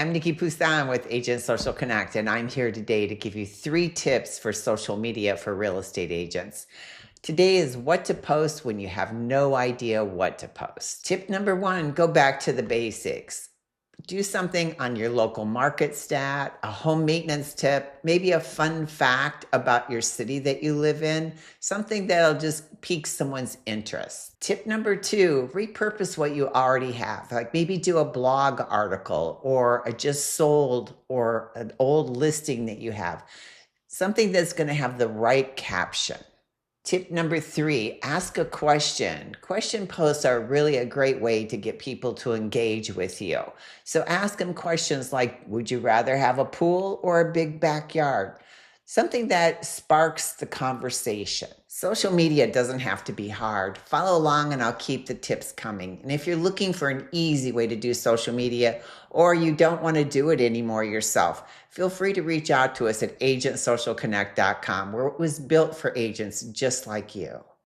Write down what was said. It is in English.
I'm Nikki Poussin with Agent Social Connect, and I'm here today to give you 3 tips for social media for real estate agents. Today is what to post when you have no idea what to post. Tip number 1, go back to the basics. Do something on your local market stat, a home maintenance tip, maybe a fun fact about your city that you live in, something that'll just pique someone's interest. Tip number 2, repurpose what you already have. Like maybe do a blog article or a just sold or an old listing that you have. Something that's going to have the right caption. Tip number 3, ask a question. Question posts are really a great way to get people to engage with you. So ask them questions like, would you rather have a pool or a big backyard? Something that sparks the conversation. Social media doesn't have to be hard. Follow along and I'll keep the tips coming. And if you're looking for an easy way to do social media or you don't want to do it anymore yourself, feel free to reach out to us at agentsocialconnect.com, where it was built for agents just like you.